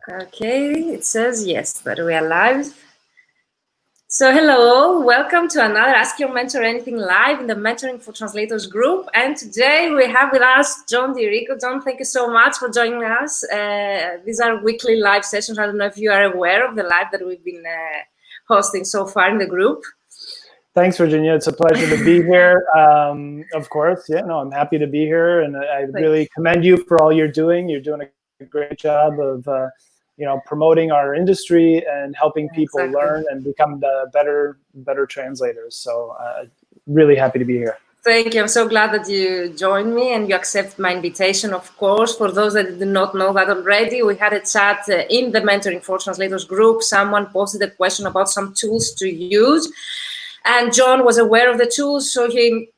Okay, it says yes, that we are live. So hello, welcome to another Ask Your Mentor Anything live in the Mentoring for Translators group. And today we have with us John Rico. John, thank you so much for joining us. These are weekly live sessions. I don't know if you are aware of the live that we've been hosting so far in the group. Thanks, Virginia. It's a pleasure to be here. Of course, I'm happy to be here, and I really commend you for all you're doing. You're doing a great job of, promoting our industry and helping people learn and become the better translators. So, really happy to be here. Thank you. I'm so glad that you joined me and you accept my invitation, of course. For those that do not know that already, we had a chat in the Mentoring for Translators group. Someone posted a question about some tools to use. And John was aware of the tools, so he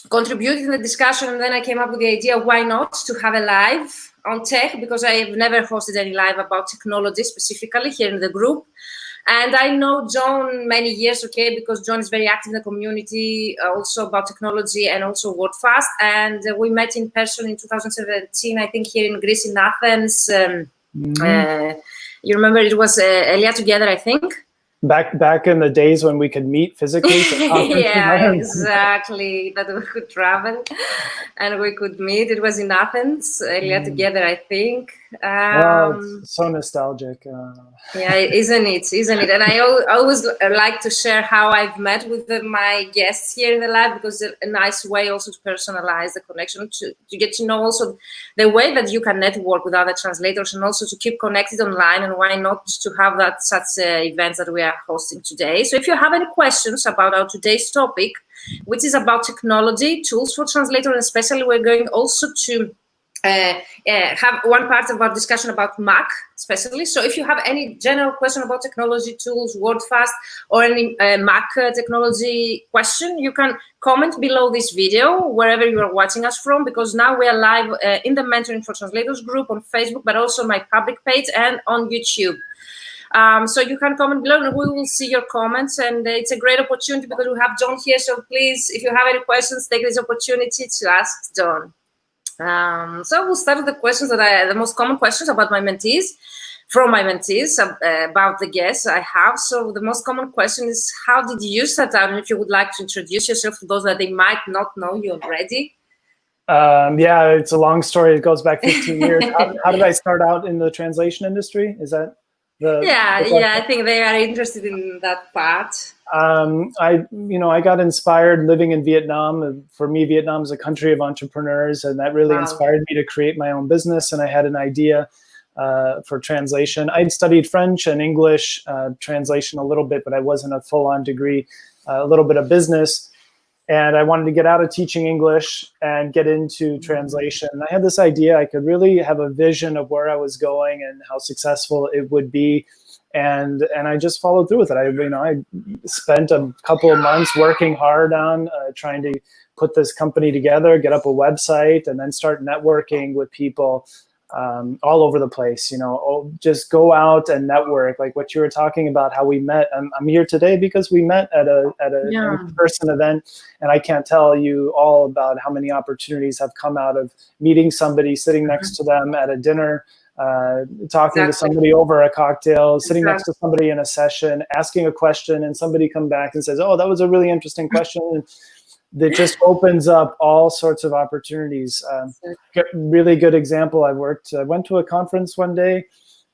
contributed in the discussion, and then I came up with the idea, why not, to have a live on tech, because I have never hosted any live about technology specifically here in the group. And I know John many years, because John is very active in the community, also about technology and also WordFast. And we met in person in 2017, I think, here in Greece, in Athens. You remember it was Elia Together, I think. Back in the days when we could meet physically. Yeah, exactly. That we could travel and we could meet. It was in Athens, Elia Together, I think. It's so nostalgic. Yeah, isn't it? And I always like to share how I've met with my guests here in the lab, because it's a nice way also to personalize the connection, to get to know also the way that you can network with other translators, and also to keep connected online. And why not to have that such events that we are hosting today. So if you have any questions about our today's topic, which is about technology, tools for translators, especially we're going also to have one part of our discussion about Mac, especially. So if you have any general question about technology, tools, WordFast, or any Mac technology question, you can comment below this video, wherever you are watching us from, because now we are live in the Mentoring for Translators group on Facebook, but also my public page and on YouTube. So you can comment below and we will see your comments, and it's a great opportunity because we have John here. So please, if you have any questions, take this opportunity to ask John. So we'll start with the questions the most common questions about my mentees, from my mentees, about the guests I have. So the most common question is, how did you start out? And if you would like to introduce yourself to those that they might not know you already. Yeah, it's a long story. It goes back 15 years. How did I start out in the translation industry? Is that I think they are interested in that part. I got inspired living in Vietnam. For me, Vietnam is a country of entrepreneurs, and that really inspired me to create my own business. And I had an idea for translation. I'd studied French and English translation a little bit, but I wasn't a full-on degree, a little bit of business. And I wanted to get out of teaching English and get into translation. And I had this idea I could really have a vision of where I was going and how successful it would be. And I just followed through with it. I spent a couple of months working hard on trying to put this company together, get up a website, and then start networking with people all over the place. Just go out and network, like what you were talking about, how we met. I'm here today because we met at a in-person event, and I can't tell you all about how many opportunities have come out of meeting somebody, sitting next to them at a dinner, talking to somebody over a cocktail, sitting next to somebody in a session, asking a question, and somebody come back and says, "Oh, that was a really interesting question." And that just opens up all sorts of opportunities. Really good example. I went to a conference one day,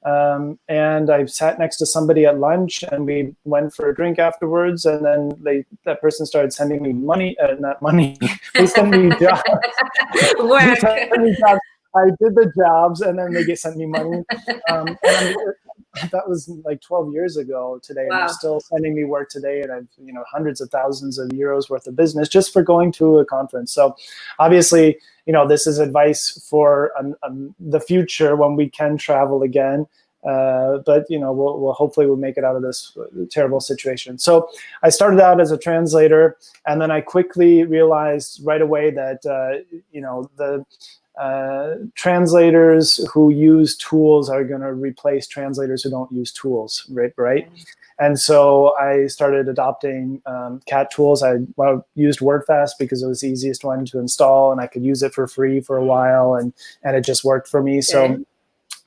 and I sat next to somebody at lunch, and we went for a drink afterwards. And then that person started sending me money, not money. They sent me jobs. I did the jobs, and then they sent me money. And that was like 12 years ago today. Wow. And they're still sending me work today, and I've hundreds of thousands of euros worth of business just for going to a conference. So obviously, this is advice for the future when we can travel again. But we'll hopefully make it out of this terrible situation. So I started out as a translator, and then I quickly realized right away that the translators who use tools are going to replace translators who don't use tools, right? And so I started adopting CAT tools. I used WordFast because it was the easiest one to install, and I could use it for free for a while, and it just worked for me. So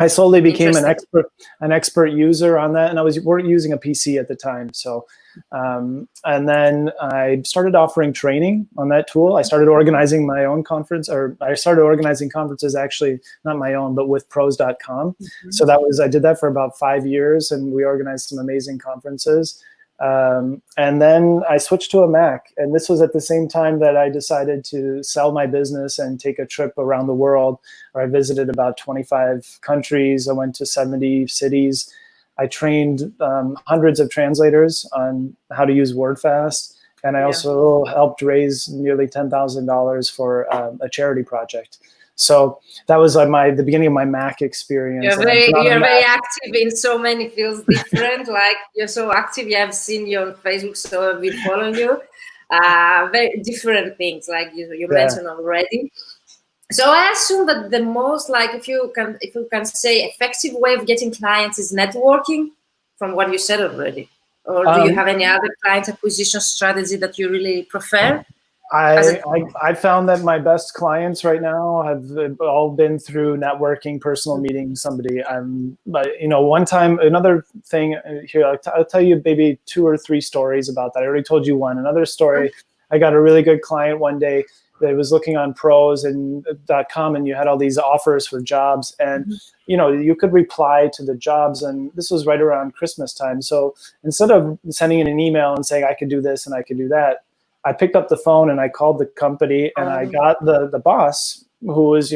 I slowly became an expert user on that, and I was using a PC at the time. So, and then I started offering training on that tool. I started organizing my own conference, or I started organizing conferences, actually not my own, but with pros.com. Mm-hmm. So I did that for about 5 years, and we organized some amazing conferences. And then I switched to a Mac, and this was at the same time that I decided to sell my business and take a trip around the world, where I visited about 25 countries. I went to 70 cities. I trained hundreds of translators on how to use WordFast, and I also helped raise nearly $10,000 for a charity project. So that was the beginning of my Mac experience. You're very active in so many fields, different. Like you're so active. You have seen you on Facebook, so I've been following you. Very different things, like you mentioned already. So I assume that the most, like, if you can say, effective way of getting clients is networking, from what you said already. Or do you have any other client acquisition strategy that you really prefer? I found that my best clients right now have all been through networking, personal meeting somebody. But one time, another thing here, I'll tell you maybe 2 or 3 stories about that. I already told you one. Another story, I got a really good client one day that was looking on pros and .com, and you had all these offers for jobs, and you could reply to the jobs, and this was right around Christmas time. So instead of sending in an email and saying I could do this and I could do that, I picked up the phone and I called the company, and I got the boss, who was,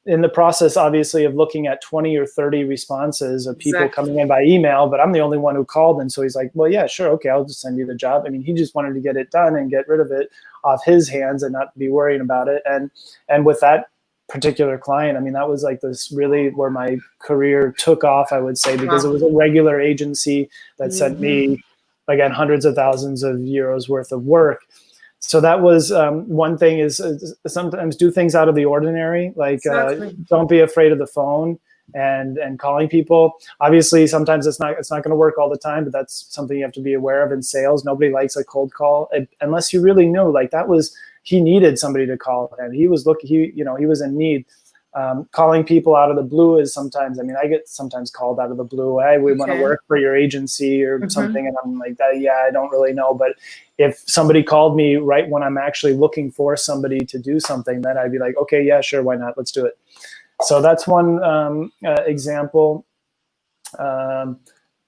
in the process, obviously, of looking at 20 or 30 responses of people coming in by email, but I'm the only one who called. And so he's like, well, yeah, sure. Okay, I'll just send you the job. I mean, he just wanted to get it done and get rid of it off his hands and not be worrying about it. And with that particular client, I mean, that was like this really where my career took off, I would say, because it was a regular agency that sent me, again, hundreds of thousands of euros worth of work. So that was one thing, is sometimes do things out of the ordinary, like don't be afraid of the phone and calling people. Obviously, sometimes it's not going to work all the time, but that's something you have to be aware of in sales. Nobody likes a cold call unless you really knew, like, he needed somebody to call him. He was he was in need. Calling people out of the blue is sometimes, I mean, I get sometimes called out of the blue. Hey, we want to work for your agency or something. And I'm like, yeah, I don't really know. But if somebody called me right when I'm actually looking for somebody to do something, then I'd be like, okay, yeah, sure, why not? Let's do it. So that's one example.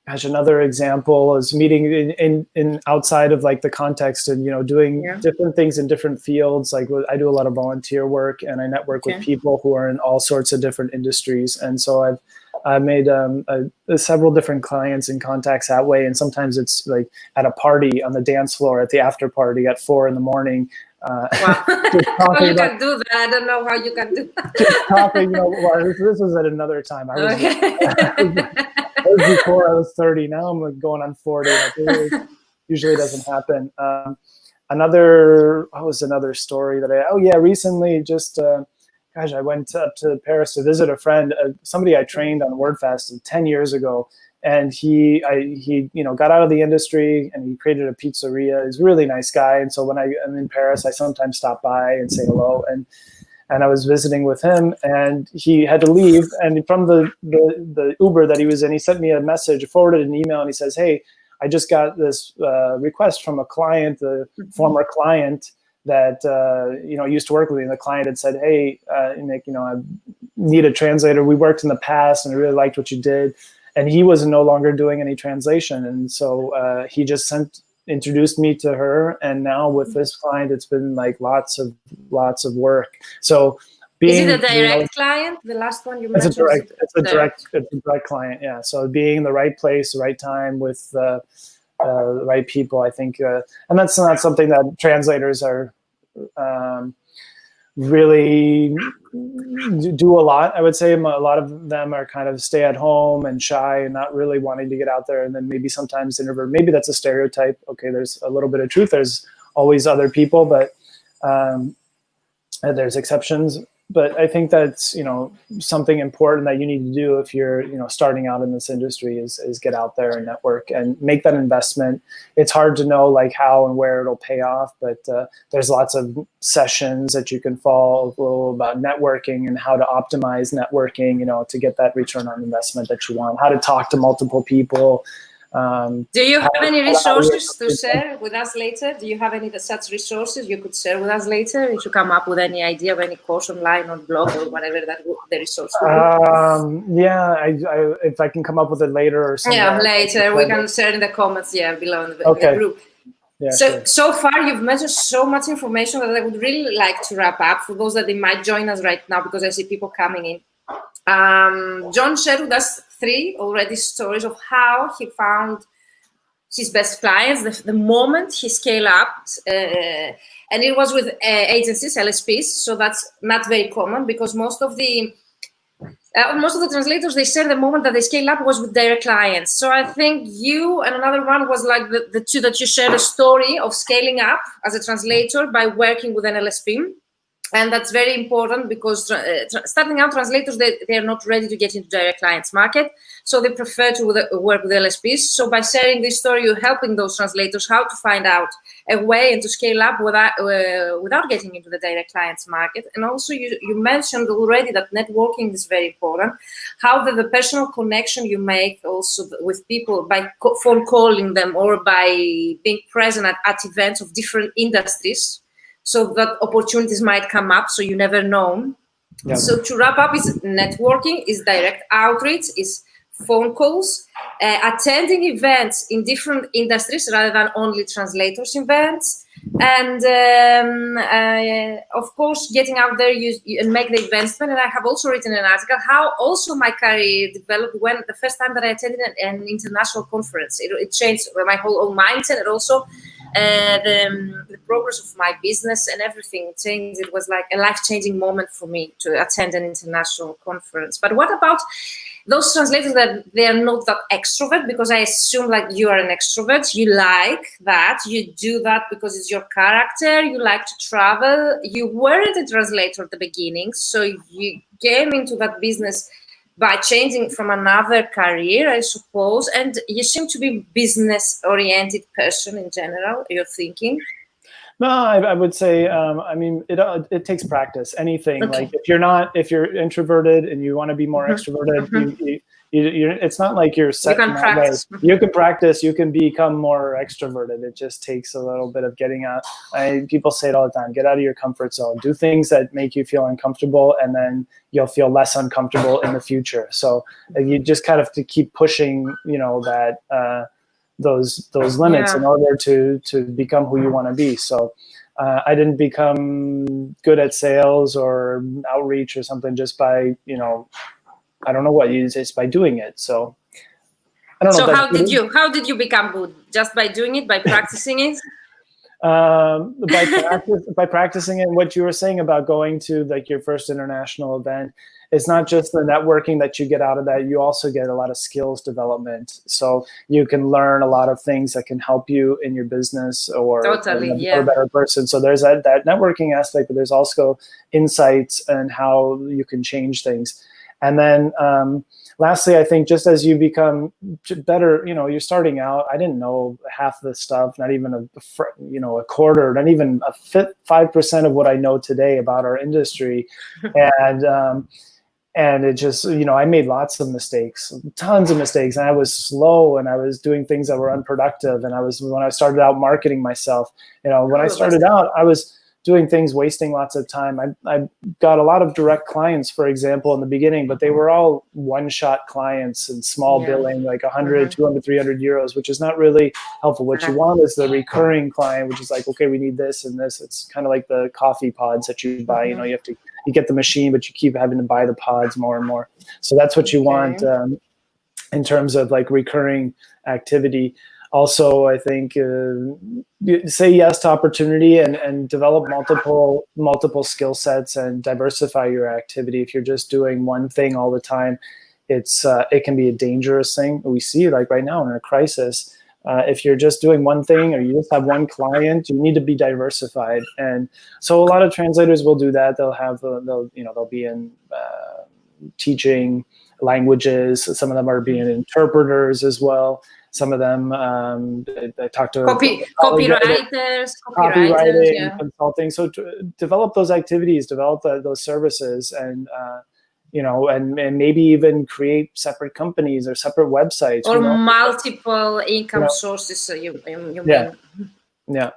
Another example is meeting in outside of like the context and, doing different things in different fields. Like I do a lot of volunteer work, and I network with people who are in all sorts of different industries. And so I've made several different clients and contacts that way. And sometimes it's like at a party on the dance floor at the after party at 4 a.m. Wow. How you can do that? I don't know how you can do that. Just talking, this was at another time. I was before I was 30. Now I'm like going on 40. It usually doesn't happen. Another story that recently just, I went up to Paris to visit a friend, somebody I trained on WordFast 10 years ago. And he got out of the industry and he created a pizzeria. He's a really nice guy. And so when I'm in Paris, I sometimes stop by and say hello. And I was visiting with him, and he had to leave. And from the Uber that he was in, he sent me a message, forwarded an email, and he says, "Hey, I just got this request from a client, a former client that used to work with me." And the client had said, "Hey, Nick, I need a translator. We worked in the past, and I really liked what you did." And he was no longer doing any translation, and so he just introduced me to her, and now with this client, it's been like lots of work. So, is it a direct client? The last one you mentioned. It's a direct client. Yeah. So being in the right place, the right time with the right people, I think, and that's not something that translators are really do a lot. I would say a lot of them are kind of stay at home and shy and not really wanting to get out there, and then maybe sometimes introvert. Maybe that's a stereotype. Okay, there's a little bit of truth. There's always other people, but there's exceptions. but I think that's, something important that you need to do if you're, starting out in this industry is get out there and network and make that investment. It's hard to know like how and where it'll pay off, but there's lots of sessions that you can follow about networking and how to optimize networking, to get that return on investment that you want, how to talk to multiple people. Do you have any resources to share with us later? Do you have any such resources you could share with us later if you come up with any idea of any course online or blog or whatever the resource would be? Yeah, if I can come up with it later or something. Yeah, later we can share in the comments, below in the group. Yeah, so far you've mentioned so much information that I would really like to wrap up for those that they might join us right now, because I see people coming in. John shared with us 3 already stories of how he found his best clients, the moment he scaled up, and it was with agencies, LSPs. So that's not very common, because most of the translators, they share the moment that they scale up was with their clients. So I think you and another one was like the 2 that you shared a story of scaling up as a translator by working with an LSP. And that's very important, because starting out translators, they are not ready to get into direct clients market. So they prefer to work with LSPs. So by sharing this story, you're helping those translators how to find out a way and to scale up without getting into the direct clients market. And also you mentioned already that networking is very important. How the personal connection you make also with people by phone calling them or by being present at events of different industries, so that opportunities might come up, so you never know. Yeah. So to wrap up, is networking, is direct outreach, is phone calls, attending events in different industries rather than only translators events, and of course getting out there and make the investment. And I have also written an article how also my career developed when the first time that I attended an international conference. It changed my whole mindset, and also the progress of my business and everything changed. It was like a life-changing moment for me to attend an international conference. But what about those translators that they are not that extrovert? Because I assume like you are an extrovert, you like that, you do that because it's your character, you like to travel, you weren't a translator at the beginning, so you came into that business by changing from another career, I suppose, and you seem to be business-oriented person in general, you're thinking. No, I would say, I mean, it takes practice. Anything. Okay. Like if you're introverted and you want to be more extroverted, it's not like you're set. You can practice. You can practice. You can become more extroverted. It just takes a little bit of getting out. People say it all the time. Get out of your comfort zone. Do things that make you feel uncomfortable, and then you'll feel less uncomfortable in the future. So you just kind of have to keep pushing, that. Those limits in order to become who you want to be. So I didn't become good at sales or outreach or something just by, I don't know what, it's by doing it. So I don't know. So how did you become good? Just by doing it, by practicing it? By practicing it. What you were saying about going to like your first international event, it's not just the networking that you get out of that. You also get a lot of skills development. So you can learn a lot of things that can help you in your business or a better person. So there's that networking aspect, but there's also insights and how you can change things. And then lastly, I think just as you become better, you're starting out. I didn't know half the stuff, not even a quarter, not even 5% of what I know today about our industry. And it just, I made lots of mistakes, tons of mistakes. And I was slow and I was doing things that were unproductive. And when I started out marketing myself, when I started out, I was doing things, wasting lots of time. I got a lot of direct clients, for example, in the beginning, but they were all one-shot clients and small billing, like 100, 200, 300 euros, which is not really helpful. What you want is the recurring client, which is like, okay, we need this and this. It's kind of like the coffee pods that you buy. You get the machine, but you keep having to buy the pods more and more. So that's what you want in terms of like recurring activity. Also, I think say yes to opportunity and develop multiple skill sets and diversify your activity. If you're just doing one thing all the time, it can be a dangerous thing. We see like right now in a crisis, If you're just doing one thing or you just have one client, you need to be diversified. And so a lot of translators will do that. They'll be in teaching languages. Some of them are being interpreters as well. Some of them, I talk to copywriters, copywriting, yeah. consulting. So develop those activities, develop those services, and and maybe even create separate companies or separate websites. Or multiple income sources, you mean? Yeah.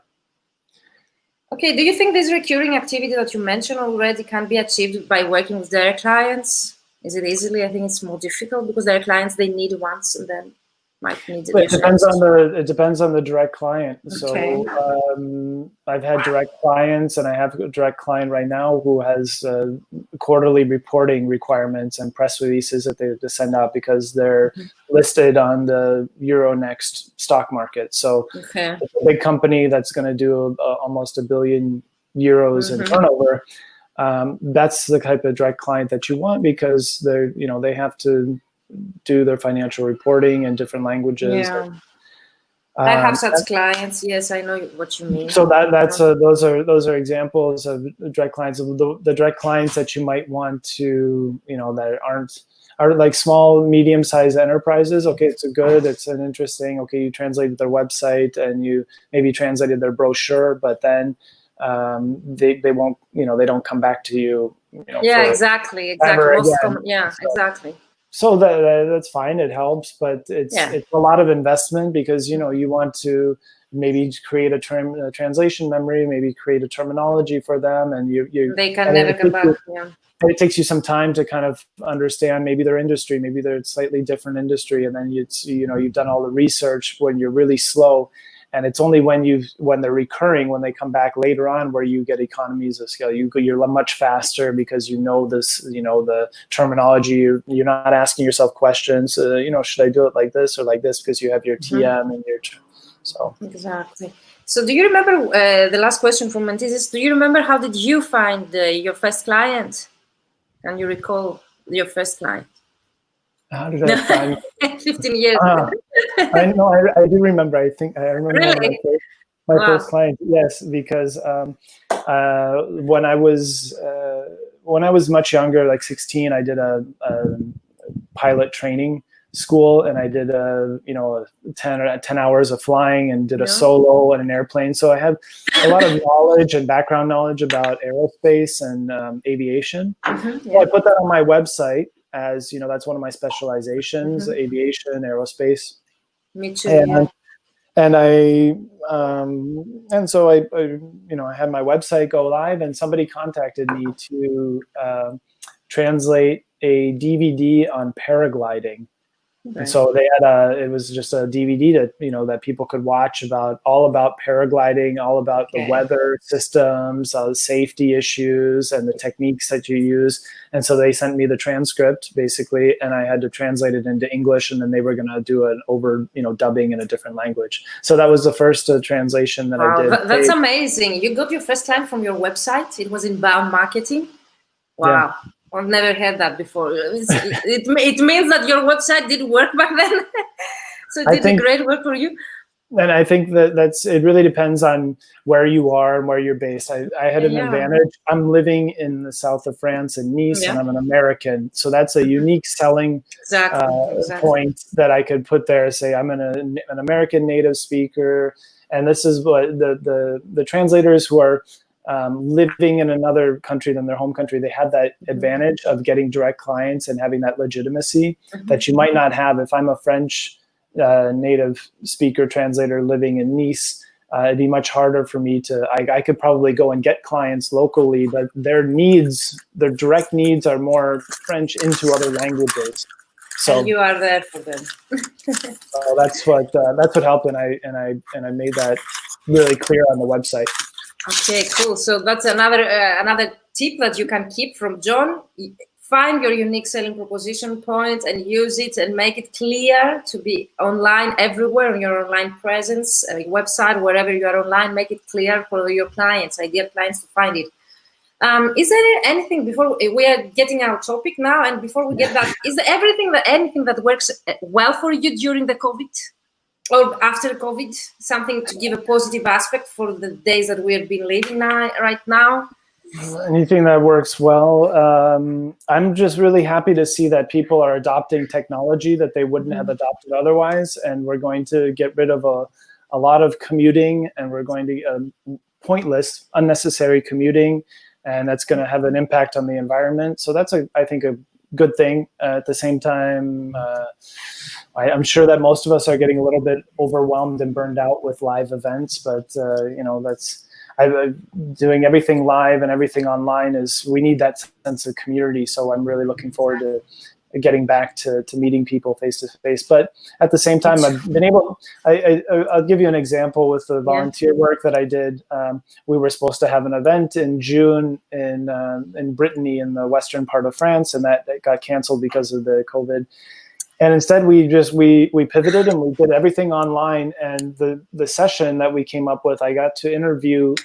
Okay, do you think this recurring activity that you mentioned already can be achieved by working with their clients? Is it easily? I think it's more difficult because their clients, they need once and then might need it. It depends on the direct client. Okay. So I've had direct clients, and I have a direct client right now who has quarterly reporting requirements and press releases that they have to send out because they're listed on the Euronext stock market. So it's a big company that's going to do almost €1 billion in turnover. That's the type of direct client that you want because they have to do their financial reporting in different languages. Yeah. I have such clients. Yes, I know what you mean. So those are examples of direct clients. The direct clients that you might want to, that are like small, medium-sized enterprises. Okay, it's an interesting. Okay, you translated their website and you maybe translated their brochure, but then they won't, they don't come back to you. Exactly. Exactly. So that's fine. It helps, but it's a lot of investment because you want to maybe create a translation memory, maybe create a terminology for them, and they can never come back. It takes you some time to kind of understand maybe their industry, maybe they're a slightly different industry, and then you've done all the research when you're really slow. And it's only when they're recurring, when they come back later on, where you get economies of scale. You're much faster because this, the terminology. You're not asking yourself questions. Should I do it like this or like this? Because you have your TM and your. So exactly. So do you remember the last question from Mantisis? Do you remember how did you find your first client? Can you recall your first client? How did I find 15 years? I know. I do remember. I think I remember really? my first client. Yes, because when I was much younger, like 16, I did a pilot training school, and I did 10 hours of flying and did a solo in an airplane. So I have a lot of knowledge and background knowledge about aerospace and aviation. So I put that on my website. As that's one of my specializations: aviation, aerospace. Me too. And so I had my website go live, and somebody contacted me to translate a DVD on paragliding. Okay. And so it was just a DVD that people could watch all about paragliding, all about the weather systems, safety issues, and the techniques that you use. And so they sent me the transcript basically, and I had to translate it into English, and then they were going to do an dubbing in a different language. So that was the first translation that I did. That's amazing. You got your first client from your website. It was inbound marketing. Wow. Yeah. I've never heard that before. It means that your website did work back then. So it did great work for you. And I think it really depends on where you are and where you're based. I had an advantage. I'm living in the south of France in Nice, and I'm an American. So that's a unique selling point that I could put there. Say I'm an American native speaker, and this is what the translators who are living in another country than their home country, they have that advantage of getting direct clients and having that legitimacy that you might not have. If I'm a French native speaker translator living in Nice, it'd be much harder for me I could probably go and get clients locally, but their direct needs are more French into other languages. So and you are there for them. So that's what helped, and I made that really clear on the website. Okay, cool. So that's another tip that you can keep from John. Find your unique selling proposition point and use it and make it clear to be online everywhere on your online presence, website, wherever you are online. Make it clear for your clients, ideal clients, to find it. Is there anything, before we are getting our topic now, and before we get that, is there anything that works well for you during the COVID? or after COVID, something to give a positive aspect for the days that we have been living right now? Anything that works well. I'm just really happy to see that people are adopting technology that they wouldn't have adopted otherwise, and we're going to get rid of a lot of commuting, and we're going to pointless, unnecessary commuting, and that's going to have an impact on the environment. So that's I think a good thing. At the same time, I'm sure that most of us are getting a little bit overwhelmed and burned out with live events, but doing everything live and everything online we need that sense of community. So I'm really looking forward to getting back to meeting people face to face. But at the same time, I've been able, I'll give you an example with the volunteer work that I did. We were supposed to have an event in June in Brittany, in the western part of France, and that got canceled because of the COVID. And instead, we pivoted and we did everything online. And the session that we came up with, I got to interview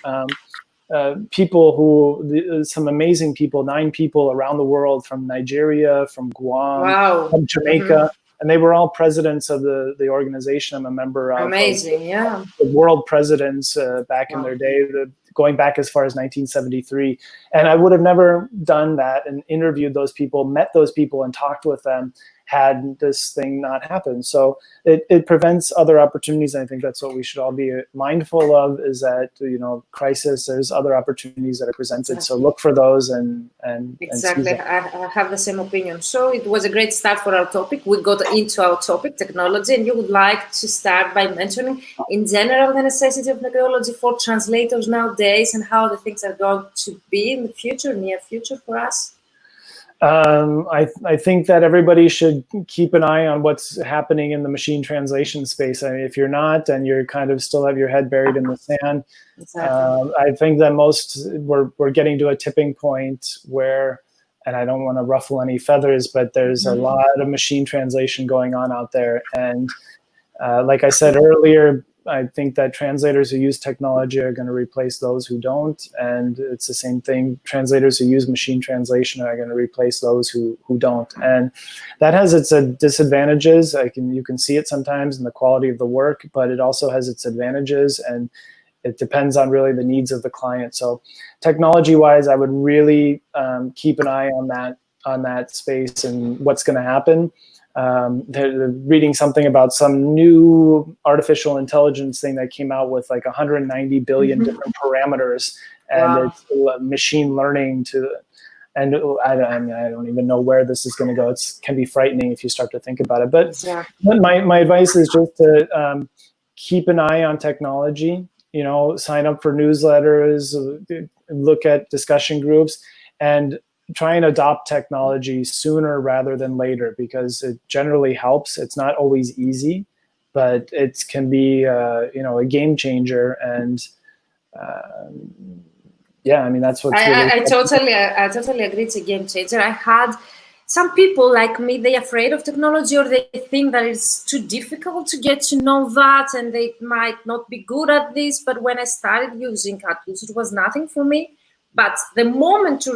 people some amazing people, 9 people around the world, from Nigeria, from Guam, from Jamaica, and they were all presidents of the organization I'm a member of. Amazing, the world presidents back in their day, going back as far as 1973. And I would have never done that and interviewed those people, met those people, and talked with them had this thing not happened. So it prevents other opportunities. And I think that's what we should all be mindful of, is that, crisis, there's other opportunities that are presented. Exactly. So look for those and exactly. I have the same opinion. So it was a great start for our topic. We got into our topic, technology, and you would like to start by mentioning in general the necessity of technology for translators nowadays and how the things are going to be in the future, near future, for us. I think that everybody should keep an eye on what's happening in the machine translation space. I mean, if you're not, and you're kind of still have your head buried in the sand, exactly. I think that we're getting to a tipping point where, and I don't want to ruffle any feathers, but there's a lot of machine translation going on out there. And like I said earlier, I think that translators who use technology are going to replace those who don't. And it's the same thing. Translators who use machine translation are going to replace those who don't. And that has its disadvantages. You can see it sometimes in the quality of the work, but it also has its advantages, and it depends on really the needs of the client. So technology-wise, I would really keep an eye on that space and what's going to happen. They're reading something about some new artificial intelligence thing that came out with like 190 billion different parameters, and it's machine learning and I don't even know where this is going to go. It can be frightening if you start to think about it. But my advice is just to keep an eye on technology. Sign up for newsletters, look at discussion groups, and try and adopt technology sooner rather than later, because it generally helps. It's not always easy, but it can be a game changer. And that's what's I totally agree. It's a game changer. I had some people like me, they're afraid of technology, or they think that it's too difficult to get to know that, and they might not be good at this. But when I started using CAD tools, it was nothing for me. But the moment to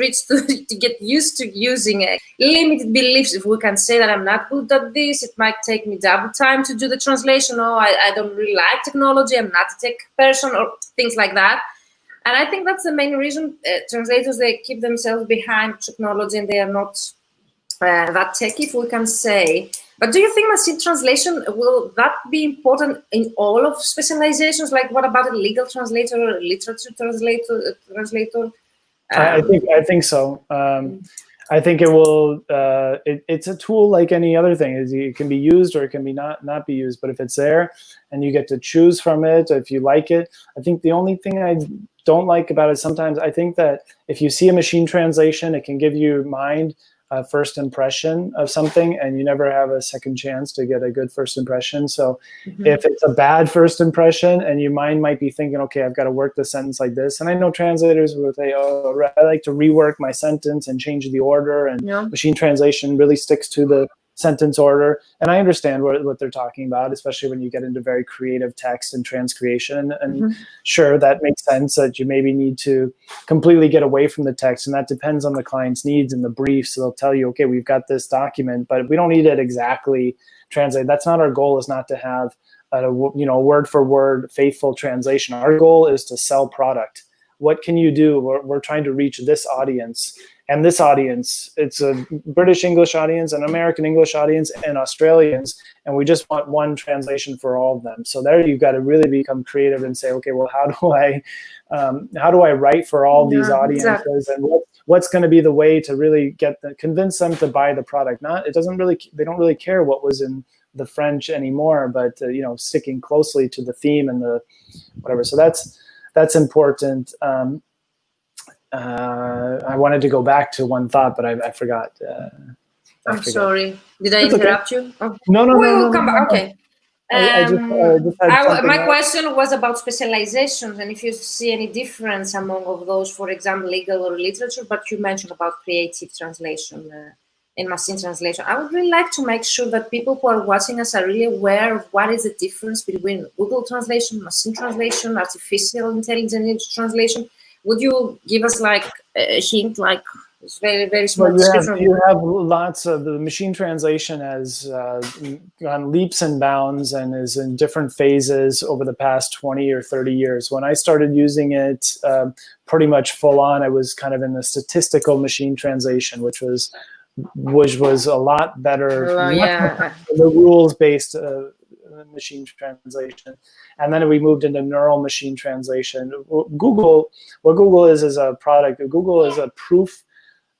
get used to using it, limited beliefs, if we can say that I'm not good at this, it might take me double time to do the translation. Oh, I don't really like technology, I'm not a tech person, or things like that. And I think that's the main reason translators, they keep themselves behind technology, and they are not that techy, if we can say. But do you think machine translation, will that be important in all of specializations? Like, what about a legal translator or a literature translator? I think so. I think it will. It's a tool like any other thing. It can be used or it can be not be used. But if it's there and you get to choose from it, if you like it, I think the only thing I don't like about it sometimes, I think that if you see a machine translation, it can give your mind a first impression of something, and you never have a second chance to get a good first impression. So if it's a bad first impression and your mind might be thinking, okay, I've got to work the sentence like this. And I know translators will say, oh, I like to rework my sentence and change the order, and machine translation really sticks to the sentence order. And I understand what they're talking about, especially when you get into very creative text and transcreation. And sure, that makes sense that you maybe need to completely get away from the text, and that depends on the client's needs and the brief. So they'll tell you, okay, we've got this document, but we don't need it exactly translated. That's not our goal, is not to have word for word, faithful translation. Our goal is to sell product. What can you do? We're trying to reach this audience. And this audience, it's a British English audience, an American English audience, and Australians. And we just want one translation for all of them. So there you've got to really become creative and say, okay, well, how do I write for all these audiences? Exactly. And what's going to be the way to really convince them to buy the product? They don't really care what was in the French anymore, but sticking closely to the theme and the whatever. So that's important. I wanted to go back to one thought, but I forgot. I'm sorry. Did I interrupt you? Oh. No. We'll come back. Okay. I just had my question was about specializations, and if you see any difference among of those, for example, legal or literature, but you mentioned about creative translation and machine translation. I would really like to make sure that people who are watching us are really aware of what is the difference between Google translation, machine translation, artificial intelligence translation. Would you give us like a hint, like it's very, very small description? You have lots of the machine translation has gone leaps and bounds and is in different phases over the past 20 or 30 years. When I started using it pretty much full on, I was kind of in the statistical machine translation, which was a lot better. The rules-based machine translation. And then we moved into neural machine translation. What Google is a product. Google is a proof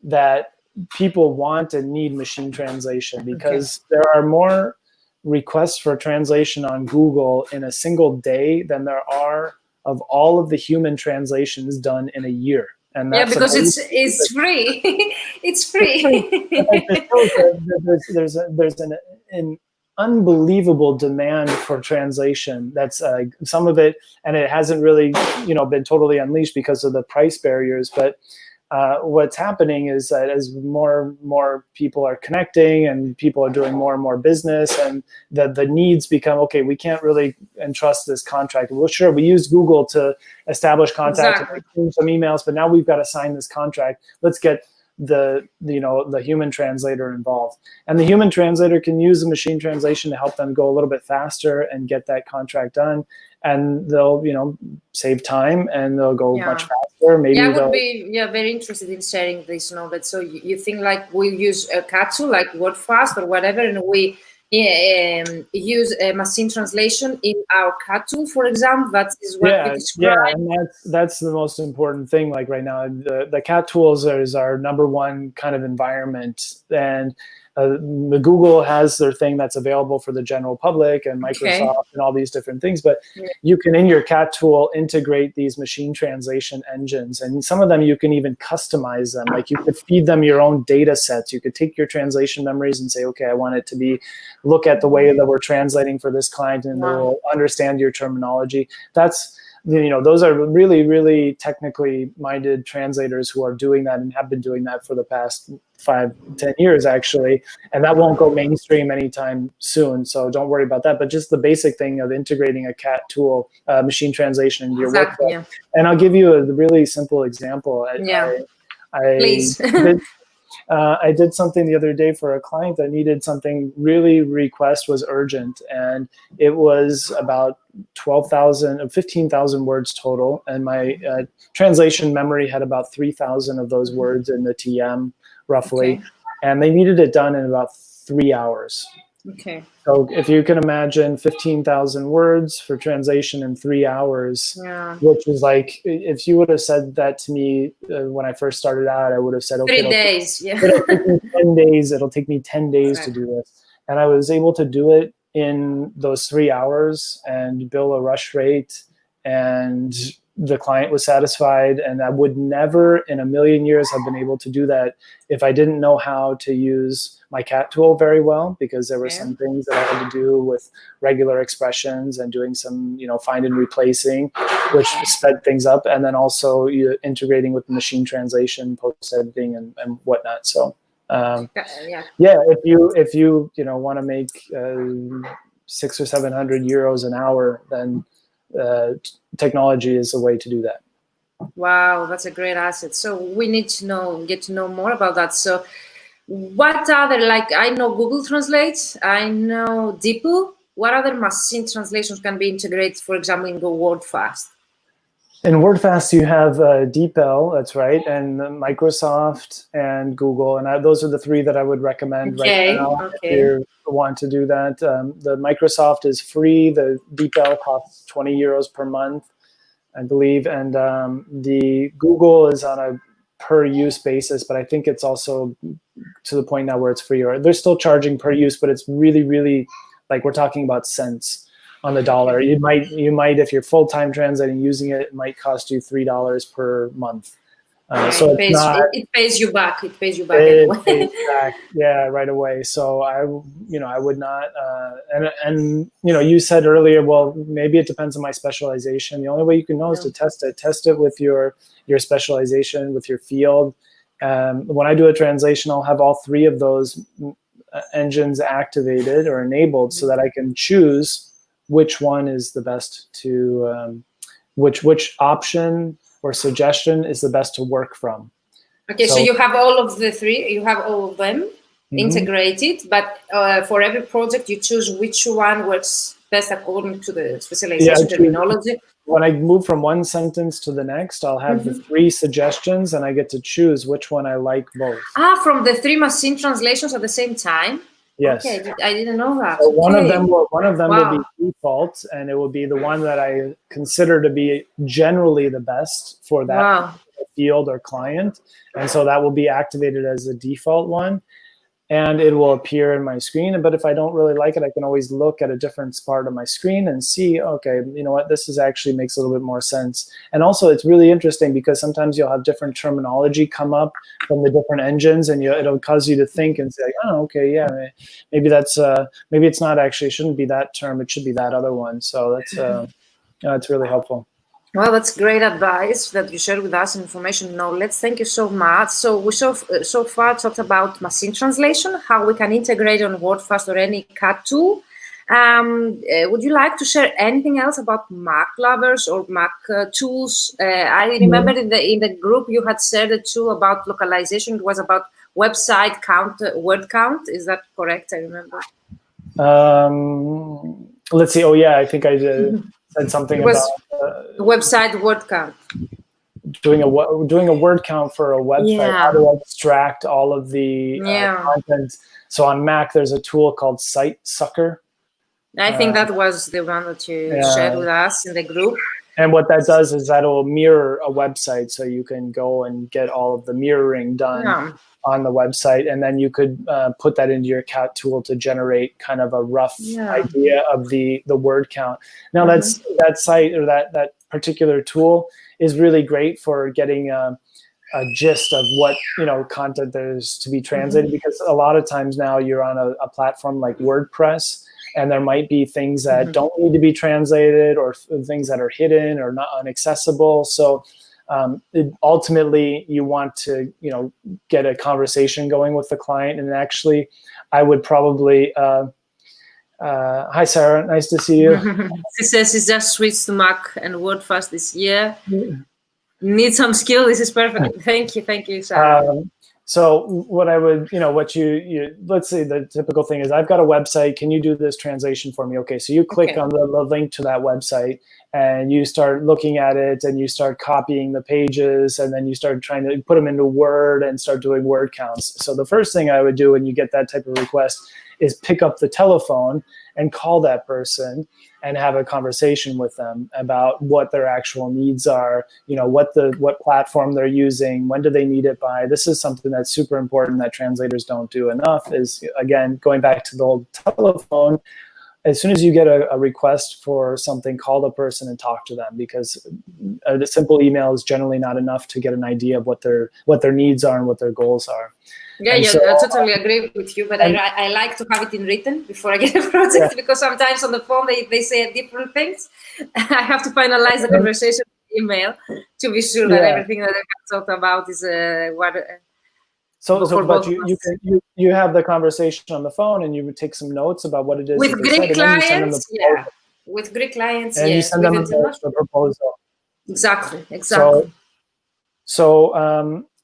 that people want and need machine translation, because there are more requests for translation on Google in a single day than there are of all of the human translations done in a year. And that's because it's free. It's free. There's an unbelievable demand for translation. That's some of it, and it hasn't really been totally unleashed because of the price barriers. But what's happening is that as more people are connecting and people are doing more and more business, and the needs become, okay, we can't really entrust this contract. Well, sure, we used Google to establish contact, and some emails, but now we've got to sign this contract. Let's get the human translator involved, and the human translator can use the machine translation to help them go a little bit faster and get that contract done, and they'll save time and they'll go much faster. Maybe I would be very interested in sharing this knowledge. So you think like we'll use a CAT tool like WordFast or whatever, and we use a machine translation in our CAT tool, for example. That is what we describe. Yeah, and that's the most important thing. Like right now, the CAT tools is our number one kind of environment, and the Google has their thing that's available for the general public, and Microsoft and all these different things. But you can, in your CAT tool, integrate these machine translation engines, and some of them you can even customize them. Like you could feed them your own data sets. You could take your translation memories and say, okay, I want it to look at the way that we're translating for this client, and they'll understand your terminology. Those are really, really technically minded translators who are doing that and have been doing that for the past 5-10 years, actually. And that won't go mainstream anytime soon. So don't worry about that. But just the basic thing of integrating a CAT tool, machine translation into your workflow. Yeah. And I'll give you a really simple example. Please. I did something the other day for a client that needed something really request was urgent. And it was about 15,000 words total. And my translation memory had about 3,000 of those words in the TM, roughly. And they needed it done in about 3 hours. So if you can imagine 15,000 words for translation in 3 hours, which is like, if you would have said that to me when I first started out, I would have said, okay, 3 days. It'll take me 10 days. It'll take me 10 days to do this. And I was able to do it in those 3 hours and bill a rush rate, and the client was satisfied. And I would never in a million years have been able to do that if I didn't know how to use my CAT tool very well, because there were some things that I had to do with regular expressions and doing some, find and replacing, which sped things up. And then also integrating with machine translation, post editing and whatnot. So if you want to make 600 or 700 euros an hour, then technology is a way to do that. Wow, that's a great asset. So we need to get to know more about that. So what other, like, I know Google Translate, I know DeepL, what other machine translations can be integrated, for example, in Go WordFast? In WordFast, you have DeepL, that's right, and Microsoft and Google, and those are the three that I would recommend right now if you want to do that. The Microsoft is free. The DeepL costs 20 euros per month, I believe, and the Google is on a per-use basis, but I think it's also to the point now where it's free. Or they're still charging per use, but it's really, really, like, we're talking about cents on the dollar. You might, if you're full-time translating using it, it might cost you $3 per month. So it pays you back. It pays you back anyway. Pays back, yeah, right away. So I would not. And you said earlier, well, maybe it depends on my specialization. The only way you can know is to test it. Test it with your specialization, with your field. When I do a translation, I'll have all three of those engines activated or enabled so that I can choose which one is the best to, which option or suggestion is the best to work from. Okay, so you have all of the three, you have all of them integrated, but for every project you choose which one works best according to the specialization terminology. When I move from one sentence to the next, I'll have the three suggestions and I get to choose which one I like most. From the three machine translations at the same time? Yes. Okay, I didn't know that. So one of them will be default, and it will be the one that I consider to be generally the best for that field or client. And so that will be activated as a default one, and it will appear in my screen. But if I don't really like it, I can always look at a different part of my screen and see, okay, you know what, this is actually makes a little bit more sense. And also it's really interesting because sometimes you'll have different terminology come up from the different engines, and it'll cause you to think and say, oh, okay, yeah, maybe that's maybe it's not actually, it shouldn't be that term, it should be that other one. So that's it's really helpful. Well, that's great advice that you shared with us, information, knowledge. Thank you so much. So we so far talked about machine translation, how we can integrate on WordFast or any CAT tool. Would you like to share anything else about Mac lovers or Mac tools? I remember in the group you had shared a tool about localization. It was about website count, word count. Is that correct? I remember. Let's see. Oh yeah, I think I did. Said something about website word count. Doing a word count for a website. How to extract all of the content. So on Mac, there's a tool called Site Sucker. I think that was the one that you shared with us in the group. And what that does is that it will mirror a website, so you can go and get all of the mirroring done on the website, and then you could put that into your CAT tool to generate kind of a rough idea of the word count. Now that site or that particular tool is really great for getting a gist of what content there's to be translated, because a lot of times now you're on a platform like WordPress, and there might be things that don't need to be translated, or things that are hidden or not inaccessible. So ultimately, you want to get a conversation going with the client. And actually, I would probably hi Sarah, nice to see you. She says she's just switched to Mac and WordFast this year. Need some skill. This is perfect. Thank you, Sarah. So what I would, what you let's say the typical thing is, I've got a website. Can you do this translation for me? Okay, so you click on the link to that website, and you start looking at it, and you start copying the pages, and then you start trying to put them into Word and start doing word counts. So the first thing I would do when you get that type of request is pick up the telephone and call that person and have a conversation with them about what their actual needs are, what platform they're using, when do they need it by. This is something that's super important that translators don't do enough, is, again, going back to the old telephone. As soon as you get a request for something, call the person and talk to them, because a simple email is generally not enough to get an idea of what their needs are and what their goals are. I totally agree with you, but I like to have it in written before I get a project, because sometimes on the phone they say different things. I have to finalize the conversation with email to be sure that everything that I have talked about is what. But you have the conversation on the phone, and you would take some notes about what it is with Greek clients. With Greek clients, and you send them the proposal. Exactly. So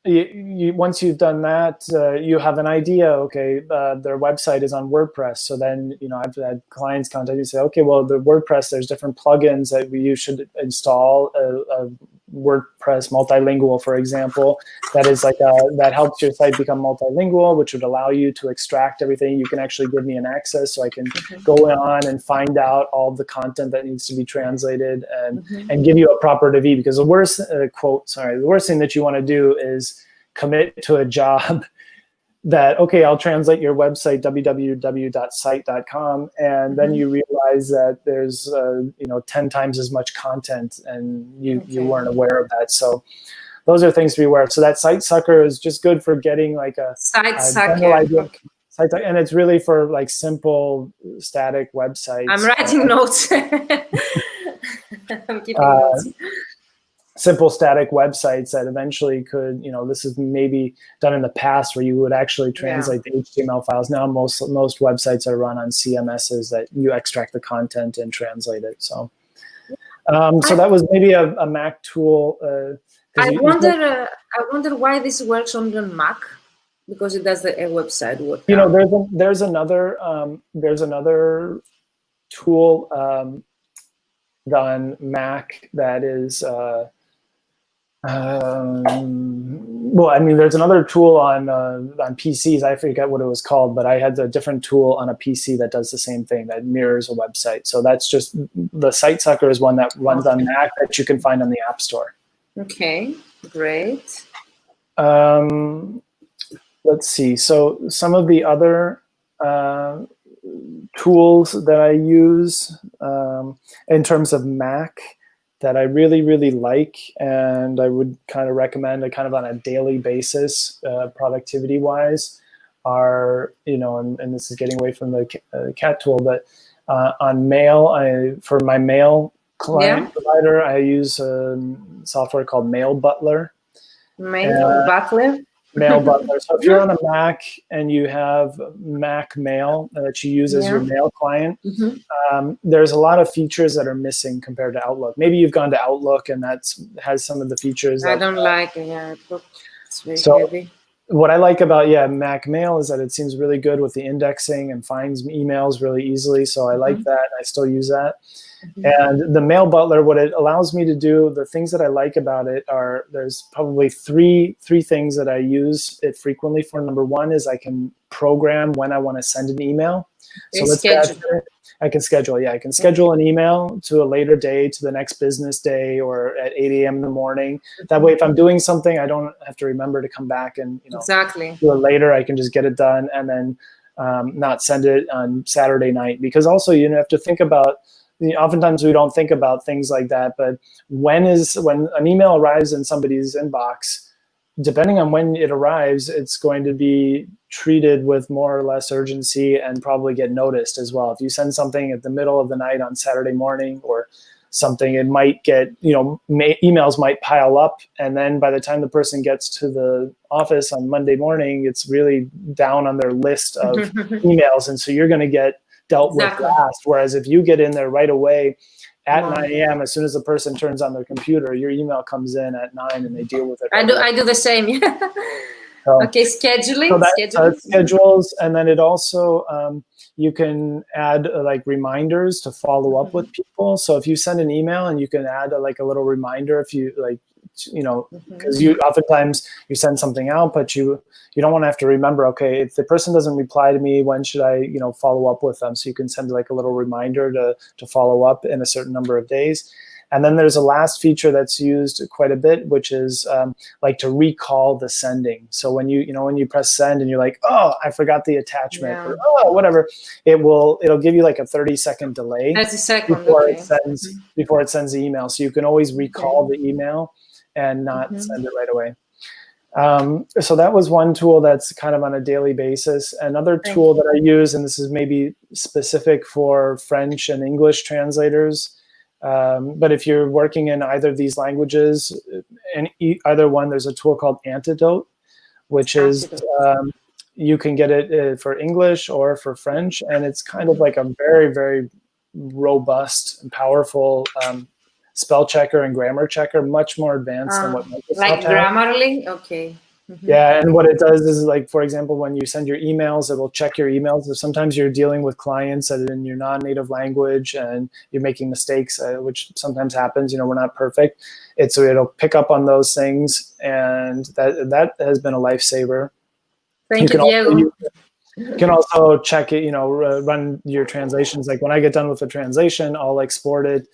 once you've done that, you have an idea. Okay, their website is on WordPress. So then, I've had clients contact me and say, okay, well, the WordPress, there's different plugins that you should install. A WordPress multilingual, for example, that is that helps your site become multilingual, which would allow you to extract everything. You can actually give me an access, so I can go on and find out all the content that needs to be translated and give you a proper review. Because the worst the worst thing that you want to do is commit to a job that, okay, I'll translate your website, www.site.com, and then you realize that there's 10 times as much content, and you weren't aware of that. So those are things to be aware of. So that Site Sucker is just good for getting like a general idea. And it's really for like simple static websites. I'm writing notes. I'm keeping notes. Simple static websites that eventually could, this is maybe done in the past where you would actually translate the HTML files. Now most websites are run on CMSs that you extract the content and translate it. So so that was maybe a Mac tool. I wonder why this works on the Mac, because it does the website work. There's another tool on Mac that is there's another tool on PCs. I forget what it was called, but I had a different tool on a PC that does the same thing, that mirrors a website. So that's just, the Site Sucker is one that runs on Mac that you can find on the App Store. Okay, great. Let's see. So some of the other tools that I use in terms of Mac that I really, really like, and I would kind of recommend kind of on a daily basis, productivity-wise, are, and this is getting away from the cat tool, but on mail, for my mail client provider, I use a software called Mail Butler. Mail Butler? Mail Butler. So if you're on a Mac and you have Mac Mail that you use as your mail client, there's a lot of features that are missing compared to Outlook. Maybe you've gone to Outlook and has some of the features. I don't like it. Yeah, it's very heavy. What I like about Mac Mail is that it seems really good with the indexing and finds emails really easily. So I like that. I still use that. And the Mail Butler, what it allows me to do, the things that I like about it are, there's probably three things that I use it frequently for. Number one is I can program when I want to send an email. So I can schedule. I can schedule an email to a later day, to the next business day, or at 8 a.m. in the morning. That way, if I'm doing something, I don't have to remember to come back and do it later. I can just get it done and then not send it on Saturday night. Because also, you have to think about, oftentimes we don't think about things like that, but when an email arrives in somebody's inbox, depending on when it arrives, it's going to be treated with more or less urgency and probably get noticed as well. If you send something at the middle of the night on Saturday morning or something, it might get, emails might pile up. And then by the time the person gets to the office on Monday morning, it's really down on their list of emails. And so you're going to get dealt with last. Whereas if you get in there right away at 9 a.m., as soon as the person turns on their computer, your email comes in at 9 and they deal with it. I do the same. Okay, scheduling. So that schedules, and then it also you can add like reminders to follow up with people. So if you send an email and you can add a little reminder, if you because you oftentimes you send something out, but you don't want to have to remember, okay, if the person doesn't reply to me, when should I follow up with them? So you can send like a little reminder to follow up in a certain number of days. And then there's a last feature that's used quite a bit, which is like to recall the sending. So when you press send and you're like, oh, I forgot the attachment, or oh, whatever, it'll give you like a 30-second delay before it sends the email. So you can always recall the email and not send it right away. So that was one tool that's kind of on a daily basis. Another tool that I use, and this is maybe specific for French and English translators, but if you're working in either of these languages, and either one, there's a tool called Antidote, which is you can get it for English or for French, and it's kind of like a very, very robust and powerful spell checker and grammar checker, much more advanced than what Microsoft has. Like Grammarly? Okay. Yeah, and what it does is, like, for example, when you send your emails, it will check your emails. So sometimes you're dealing with clients that are in your non-native language and you're making mistakes, which sometimes happens. We're not perfect. It'll pick up on those things, and that has been a lifesaver. Thank you, Diego. You can also check it, run your translations. Like when I get done with the translation, I'll export it,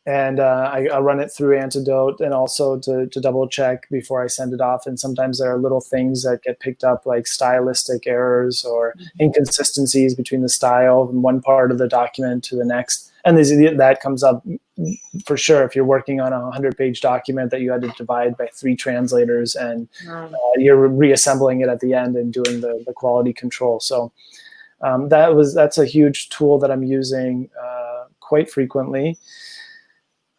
and I'll run it through Antidote, and also to double check before I send it off. And sometimes there are little things that get picked up, like stylistic errors or inconsistencies between the style from one part of the document to the next. And that comes up for sure if you're working on a 100-page document that you had to divide by 3 translators, and you're reassembling it at the end and doing the quality control. So that's a huge tool that I'm using quite frequently.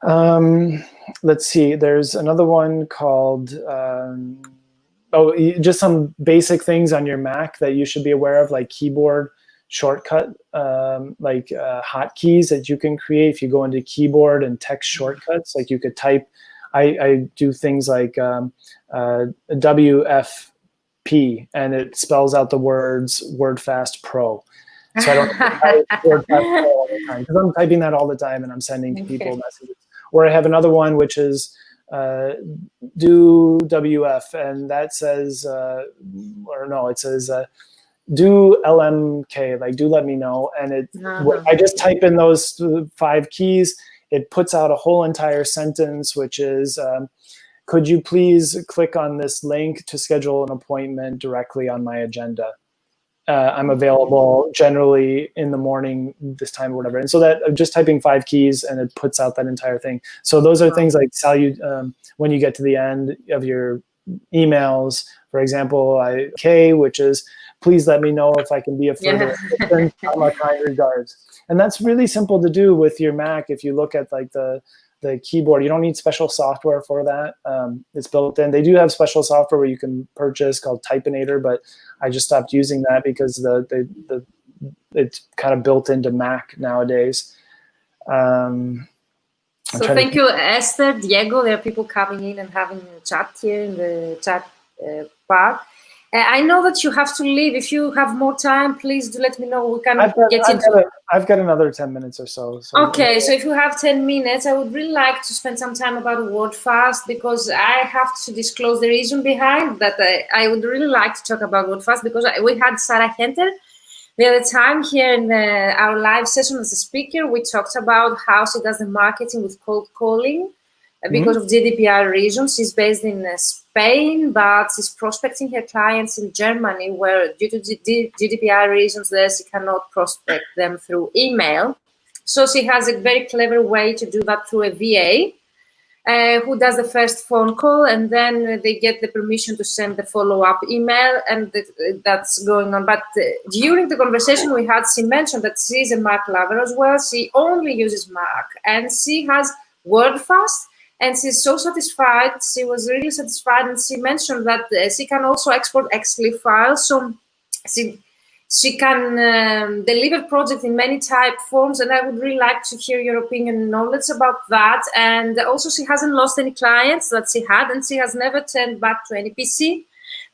Let's see, there's another one called, just some basic things on your Mac that you should be aware of, like keyboard shortcut, like hotkeys that you can create. If you go into keyboard and text shortcuts, like you could type, I do things like WFP, and it spells out the words WordFast Pro. So I don't type WordFast Pro all the time, because I'm typing that all the time and I'm sending people messages. Or I have another one which is do WF, and that says, it says do LMK, like do let me know. And I just type in those 5 keys, it puts out a whole entire sentence, which is, could you please click on this link to schedule an appointment directly on my agenda? I'm available generally in the morning, this time or whatever. And so that just typing 5 keys and it puts out that entire thing. So those are things like when you get to the end of your emails, for example, which is, please let me know if I can be a further assistance. My kind regards. And that's really simple to do with your Mac. If you look at like the keyboard, you don't need special software for that. It's built in. They do have special software where you can purchase called Typinator, but I just stopped using that because it's kind of built into Mac nowadays. So thank you, Esther, Diego. There are people coming in and having a chat here in the chat part. I know that you have to leave. If you have more time, please do let me know. We can I've got another 10 minutes or so. Okay, so if you have 10 minutes, I would really like to spend some time about WordFast, because I have to disclose the reason behind that. I would really like to talk about WordFast, because we had Sarah Henter the other time here in our live session as a speaker. We talked about how she does the marketing with cold calling. Because of GDPR reasons. She's based in Spain, but she's prospecting her clients in Germany, where due to GDPR reasons there, she cannot prospect them through email. So she has a very clever way to do that through a VA who does the first phone call, and then they get the permission to send the follow-up email, and that's going on. But during the conversation we had, she mentioned that she's a Mac lover as well. She only uses Mac, and she has WordFast. And she's so satisfied. She was really satisfied, and she mentioned that she can also export XLIF files. So she can deliver projects in many type forms. And I would really like to hear your opinion and knowledge about that. And also, she hasn't lost any clients that she had, and she has never turned back to any PC,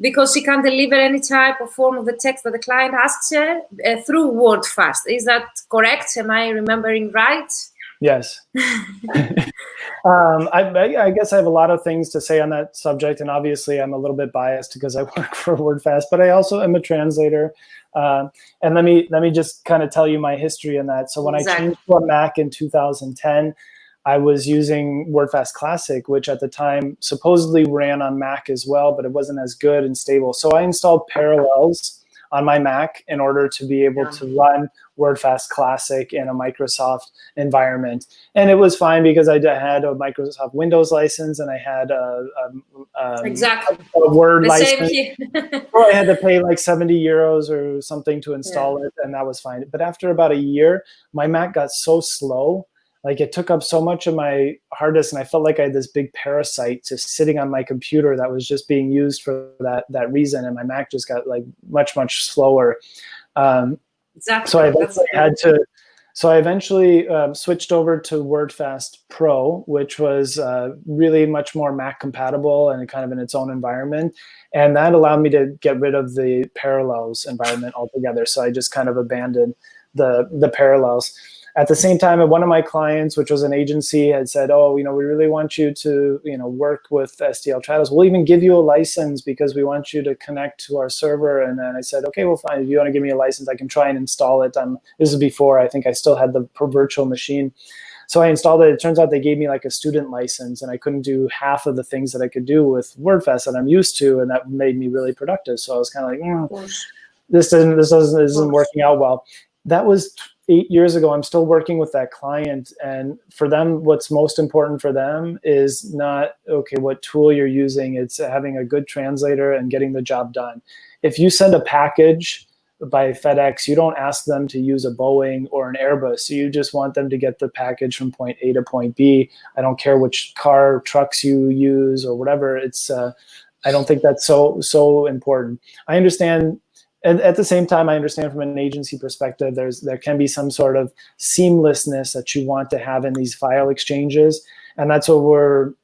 because she can deliver any type of form of the text that the client asks her through WordFast. Is that correct? Am I remembering right? Yes. I guess I have a lot of things to say on that subject, and obviously I'm a little bit biased because I work for WordFast, but I also am a translator. And let me just kind of tell you my history in that. So when I changed to a Mac in 2010, I was using WordFast Classic, which at the time supposedly ran on Mac as well, but it wasn't as good and stable. So I installed Parallels on my Mac in order to be able to run WordFast Classic in a Microsoft environment. And it was fine because I had a Microsoft Windows license, and I had a Word license. So I had to pay like 70 euros or something to install it, and that was fine. But after about a year, my Mac got so slow. Like, it took up so much of my hard disk, and I felt like I had this big parasite just sitting on my computer that was just being used for that reason, and my Mac just got like much slower. So I had to So I eventually switched over to WordFast Pro, which was really much more Mac compatible and kind of in its own environment. And that allowed me to get rid of the Parallels environment altogether. So I just kind of abandoned the Parallels. At the same time, one of my clients, which was an agency, had said, "Oh, we really want you to, work with STL Trados. We'll even give you a license because we want you to connect to our server." And then I said, "Okay, well, fine. If you want to give me a license, I can try and install it." This is before I think I still had the virtual machine. So I installed it. It turns out they gave me like a student license, and I couldn't do half of the things that I could do with WordFest that I'm used to, and that made me really productive. So I was kind of like, this isn't working out well. That was 8 years ago. I'm still working with that client, and for them, what's most important for them is not, okay, what tool you're using. It's having a good translator and getting the job done. If you send a package by FedEx, you don't ask them to use a Boeing or an Airbus. You just want them to get the package from point A to point B. I don't care which trucks you use or whatever. It's I don't think that's so important. I understand. And at the same time, I understand from an agency perspective, there can be some sort of seamlessness that you want to have in these file exchanges. And that's what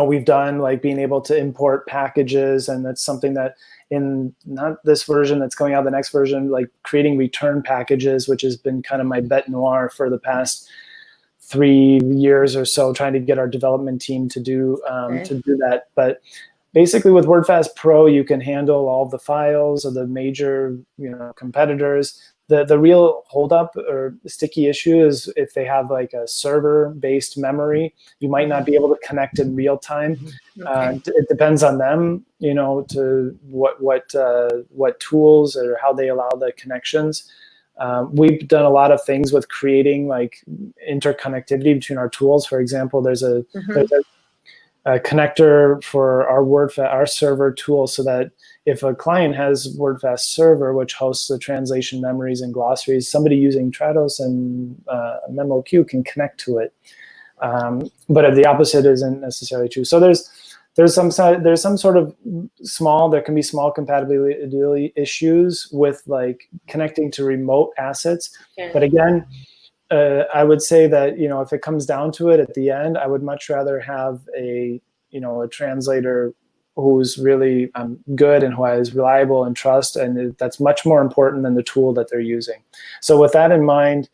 we've done, like being able to import packages. And that's something that in not this version that's coming out, the next version, like creating return packages, which has been kind of my bête noire for the past 3 years or so, trying to get our development team to do that. But basically, with WordFast Pro, you can handle all the files of the major, competitors. The real holdup or sticky issue is if they have like a server-based memory, you might not be able to connect in real time. Okay. It depends on them, to what tools or how they allow the connections. We've done a lot of things with creating like interconnectivity between our tools. For example, there's a connector for our server tool, so that if a client has WordFast server, which hosts the translation memories and glossaries, somebody using Trados and MemoQ can connect to it. But the opposite isn't necessarily true. So there's some sort of there can be small compatibility issues with like connecting to remote assets. Okay. But again, I would say that, if it comes down to it at the end, I would much rather have a translator who's really good and who is reliable and trust, and that's much more important than the tool that they're using. So with that in mind,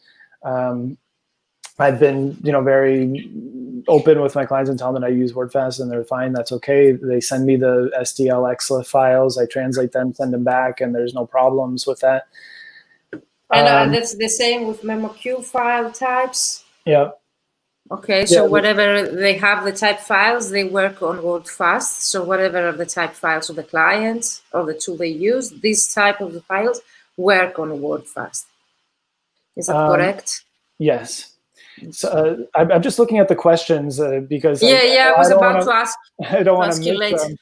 I've been, very open with my clients and tell them that I use WordFast, and they're fine. That's okay. They send me the STL XLIF files. I translate them, send them back, and there's no problems with that. And that's the same with MemoQ file types? Yeah. Okay, so whatever they have the type files, they work on WordFast. So whatever are the type files of the client or the tool they use, this type of the files work on WordFast. Is that correct? Yes. So I'm just looking at the questions because I was about to ask. I don't want to miss them.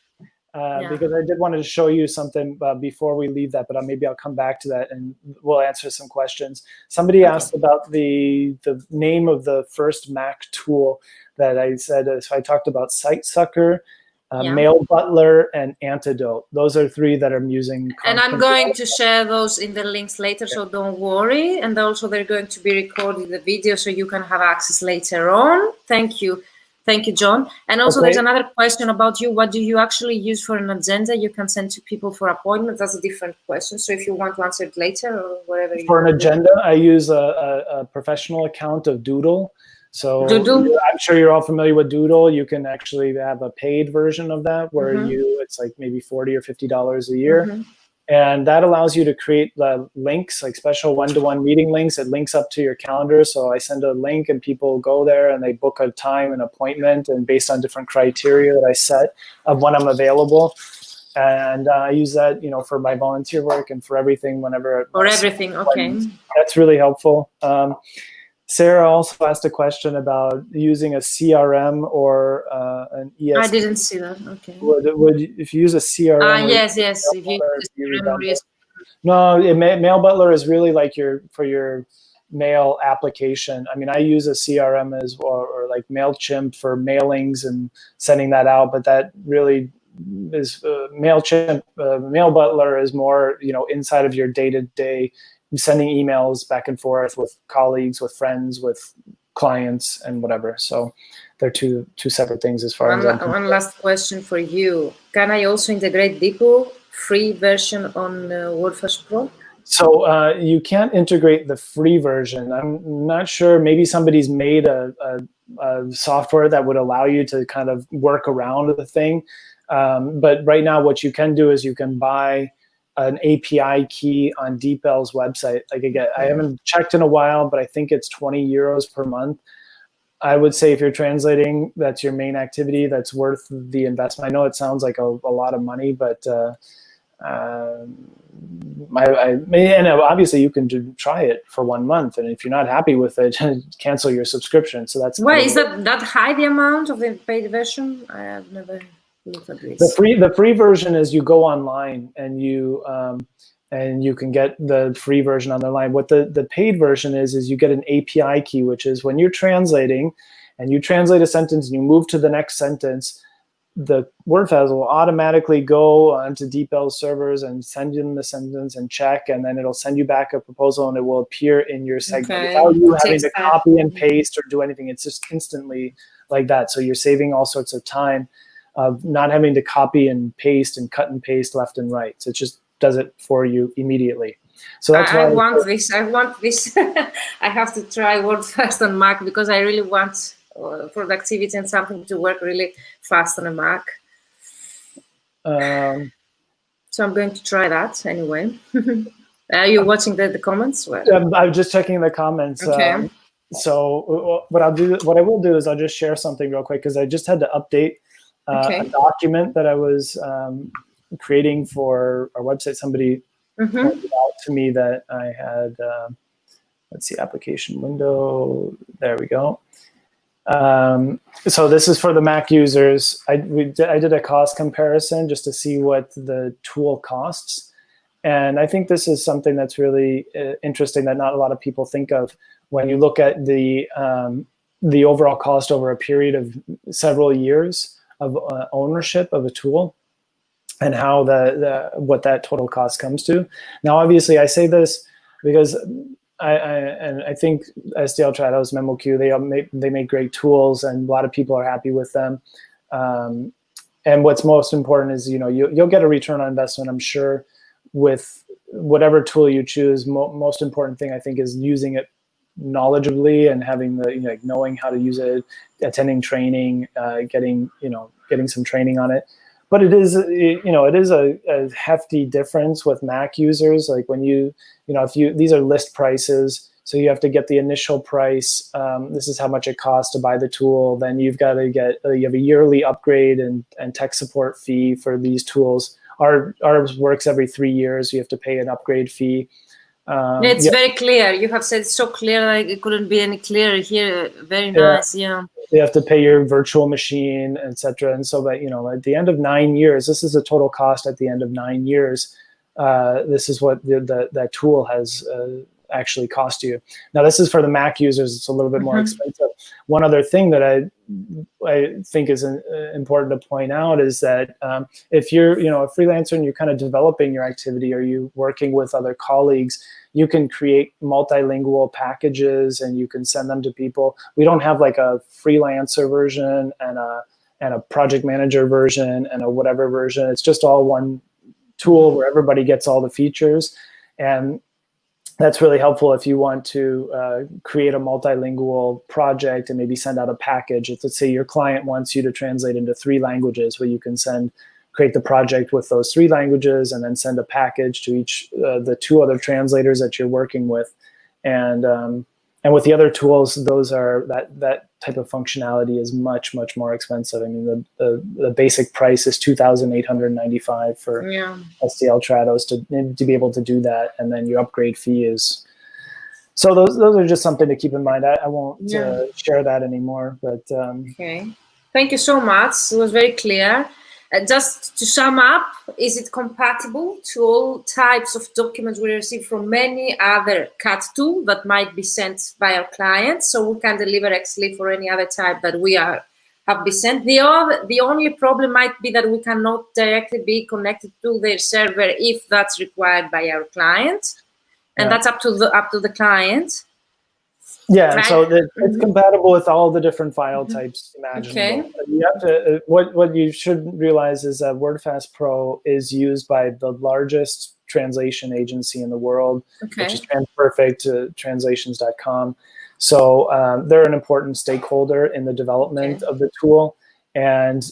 Because I did want to show you something before we leave that, but maybe I'll come back to that and we'll answer some questions. Somebody asked about the name of the first Mac tool that I said. So I talked about SiteSucker, Mail Butler, and Antidote. Those are 3 that I'm using. And I'm going to share those in the links later, so don't worry. And also they're going to be recorded the video so you can have access later on. Thank you. Thank you, John. And also there's another question about you. What do you actually use for an agenda you can send to people for appointments? That's a different question. So if you want to answer it later or whatever. For an agenda, I use a professional account of Doodle. So Doodle? I'm sure you're all familiar with Doodle. You can actually have a paid version of that where it's like maybe $40 or $50 a year. And that allows you to create links, like special one-to-one meeting links. It links up to your calendar. So I send a link and people go there and they book a time and appointment, and based on different criteria that I set of when I'm available. And I use that, for my volunteer work and for everything whenever. For everything, okay. That's really helpful. Sarah also asked a question about using a CRM or an ESP. I didn't see that. Okay. If you use a CRM? Yes. If you use CRM no, Mail Butler is really like for your mail application. I mean, I use a CRM or like MailChimp for mailings and sending that out, but that really is MailChimp. Mail Butler is more, inside of your day-to-day sending emails back and forth with colleagues, with friends, with clients, and whatever. So they're two separate things as far as one last question for you. Can I also integrate Depot free version on WordFirst Pro? So you can't integrate the free version. I'm not sure. Maybe somebody's made a software that would allow you to kind of work around the thing. But right now, what you can do is you can buy an API key on DeepL's website. Like again, I haven't checked in a while, but I think it's 20 euros per month. I would say if you're translating, that's your main activity, that's worth the investment. I know it sounds like a lot of money, but and obviously you can try it for 1 month, and if you're not happy with it, cancel your subscription. So that's why is that high, the amount of the paid version? I have never looked at this. The free version is you go online and you can get the free version on the line. What the paid version is you get an API key, which is when you're translating and you translate a sentence and you move to the next sentence, the WordFast will automatically go onto DeepL's servers and send in the sentence and check, and then it'll send you back a proposal and it will appear in your segment without you having to copy and paste or do anything. It's just instantly like that. So you're saving all sorts of time of not having to copy and paste and cut and paste left and right. So it just does it for you immediately. So that's why I want this. I have to try WordFirst on Mac because I really want productivity and something to work really fast on a Mac. So I'm going to try that anyway. Are you watching the comments? I'm just checking the comments. Okay. So what I will do is I'll just share something real quick because I just had to update a document that I was creating for our website. Somebody pointed out to me that I had, let's see, application window. There we go. So this is for the Mac users. I did a cost comparison just to see what the tool costs. And I think this is something that's really interesting that not a lot of people think of when you look at the overall cost over a period of several years of ownership of a tool and how what that total cost comes to. Now, obviously, I say this because I think STL Trados, MemoQ, they make great tools, and a lot of people are happy with them. And what's most important is you'll get a return on investment, I'm sure, with whatever tool you choose. Most important thing I think is using it knowledgeably and having knowing how to use it, attending training, getting some training on it. But it is a hefty difference with Mac users. Like when these are list prices, so you have to get the initial price. This is how much it costs to buy the tool. Then you've got to you have a yearly upgrade and tech support fee for these tools. Ours works every 3 years. You have to pay an upgrade fee. It's very clear. You have said so clear, like it couldn't be any clearer here. Very nice, yeah. You have to pay your virtual machine, etc. And so that, at the end of 9 years, this is the total cost at the end of 9 years. This is what that tool has actually cost you. Now, this is for the Mac users. It's a little bit more expensive. One other thing that I think is important to point out is that if you're a freelancer and you're kind of developing your activity, or you working with other colleagues, you can create multilingual packages and you can send them to people. We don't have like a freelancer version and a project manager version and a whatever version. It's just all one tool where everybody gets all the features. And that's really helpful if you want to create a multilingual project and maybe send out a package. Let's say your client wants you to translate into 3 languages, where you can create the project with those 3 languages and then send a package to each the 2 other translators that you're working with. And with the other tools, that type of functionality is much, much more expensive. I mean, the basic price is $2,895 for STL Trados to be able to do that, and then your upgrade fee is. So those are just something to keep in mind. I won't share that anymore. But okay, thank you so much. It was very clear. Just to sum up, is it compatible to all types of documents we receive from many other CAT tools that might be sent by our clients? So we can deliver XLIF for any other type that we have been sent. The only problem might be that we cannot directly be connected to their server if that's required by our clients. And that's up to the client. Yeah, right? so it's compatible with all the different file types imaginable. Okay. You have to, what you should realize is that WordFast Pro is used by the largest translation agency in the world, which is TransPerfect, translations.com. So they're an important stakeholder in the development of the tool. And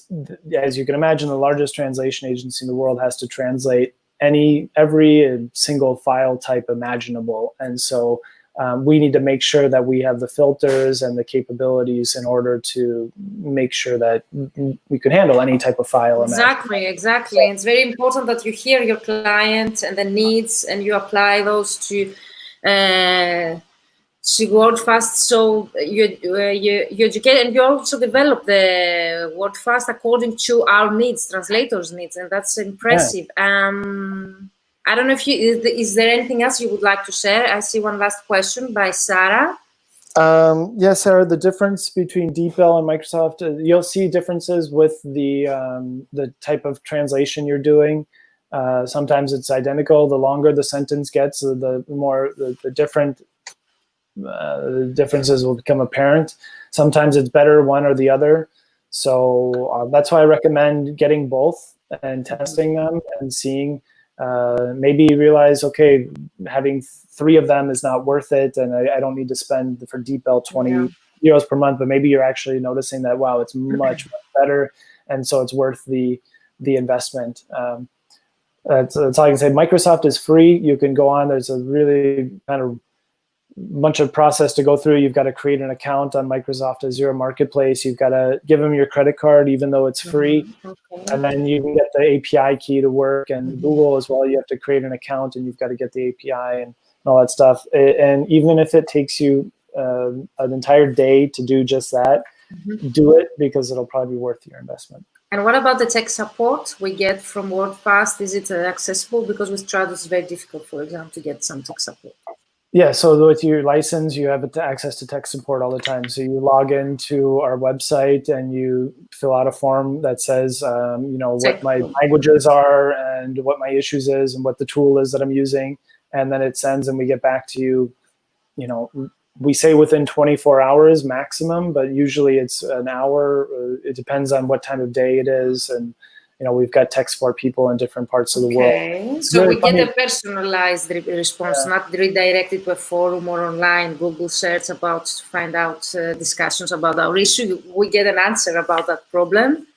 as you can imagine, the largest translation agency in the world has to translate every single file type imaginable. And so we need to make sure that we have the filters and the capabilities in order to make sure that we can handle any type of file. Exactly. It's very important that you hear your client and the needs, and you apply those to WordFast. So you educate, and you also develop the WordFast according to our needs, translators' needs, and that's impressive. I don't know if is there anything else you would like to share? I see one last question by Sarah. Yes, Sarah, the difference between DeepL and Microsoft, you'll see differences with the type of translation you're doing. Sometimes it's identical. The longer the sentence gets, the more the differences will become apparent. Sometimes it's better one or the other. So that's why I recommend getting both and testing them and seeing. Maybe you realize, okay, having 3 of them is not worth it, and I don't need to spend for DeepL 20 euros per month. But maybe you're actually noticing that, wow, it's much better, and so it's worth the investment. That's all I can say. Microsoft is free. You can go on. There's a really kind of bunch of process to go through. You've got to create an account on Microsoft Azure Marketplace. You've got to give them your credit card, even though it's free. And then you can get the API key to work. And Google as well, you have to create an account and you've got to get the API and all that stuff. And even if it takes you an entire day to do just that, do it, because it'll probably be worth your investment. And what about the tech support we get from WordFast? Is it accessible? Because with Trados it's very difficult, for example, to get some tech support. Yeah, so with your license, you have access to tech support all the time. So you log into our website and you fill out a form that says, what my languages are and what my issues is and what the tool is that I'm using. And then it sends and we get back to you, we say within 24 hours maximum, but usually it's an hour. It depends on what time of day it is. And we've got tech support people in different parts of the world. So really we get a personalized response, not redirected to a forum or online Google search to find out discussions about our issue. We get an answer about that problem.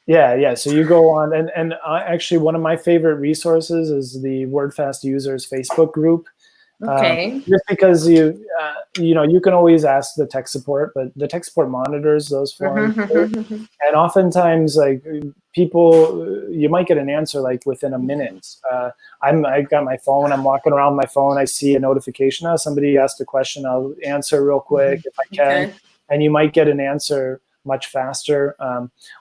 Yeah. So you go on, and actually one of my favorite resources is the WordFast users Facebook group. Just because you can always ask the tech support, but the tech support monitors those forums. And oftentimes, like people, you might get an answer like within a minute. I've got my phone, I'm walking around my phone, I see a notification, somebody asked a question, I'll answer real quick if I can. And you might get an answer much faster.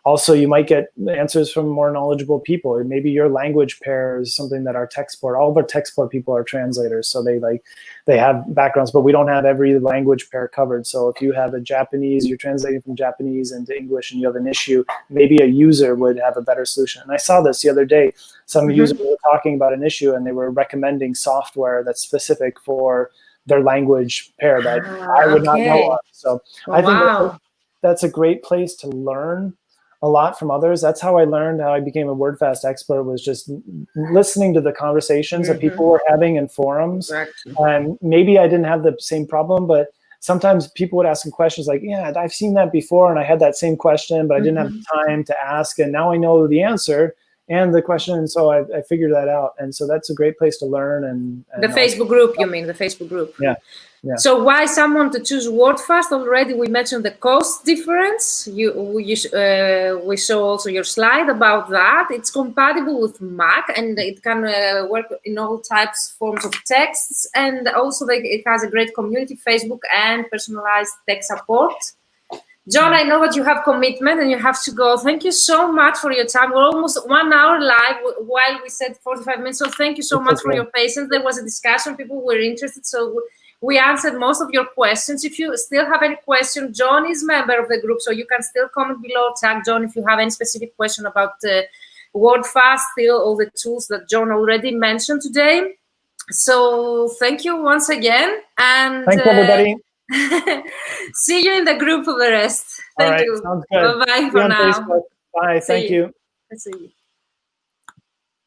Also, you might get answers from more knowledgeable people. Or maybe your language pair is something that our tech support, all of our tech support people are translators. So they have backgrounds, but we don't have every language pair covered. So if you have a Japanese, you're translating from Japanese into English and you have an issue, maybe a user would have a better solution. And I saw this the other day. Some users were talking about an issue and they were recommending software that's specific for their language pair that I would not know of. So I think that's a great place to learn a lot from others. That's how I learned how I became a WordFast expert, was just listening to the conversations that people were having in forums. And maybe I didn't have the same problem, but sometimes people would ask questions like, yeah, I've seen that before and I had that same question, but I didn't have the time to ask. And now I know the answer and the question. And so I figured that out. And so that's a great place to learn. And the Facebook group, you mean, the Facebook group? Yeah. So why someone to choose WordFast? Already we mentioned the cost difference. We saw also your slide about that. It's compatible with Mac and it can work in all forms of texts. And also it has a great community, Facebook, and personalized tech support. John, I know that you have commitment and you have to go. Thank you so much for your time. We're almost 1 hour live while we said 45 minutes. So thank you so much for your patience. There was a discussion. People were interested. So we answered most of your questions. If you still have any question, John is a member of the group. So you can still comment below, tag John if you have any specific question about WordFast, still all the tools that John already mentioned today. So thank you once again, and Thanks, everybody. see you in the group for the rest. All Thank right, you. sounds good. Bye bye See you for on now. Facebook. Bye. Thank you. See you.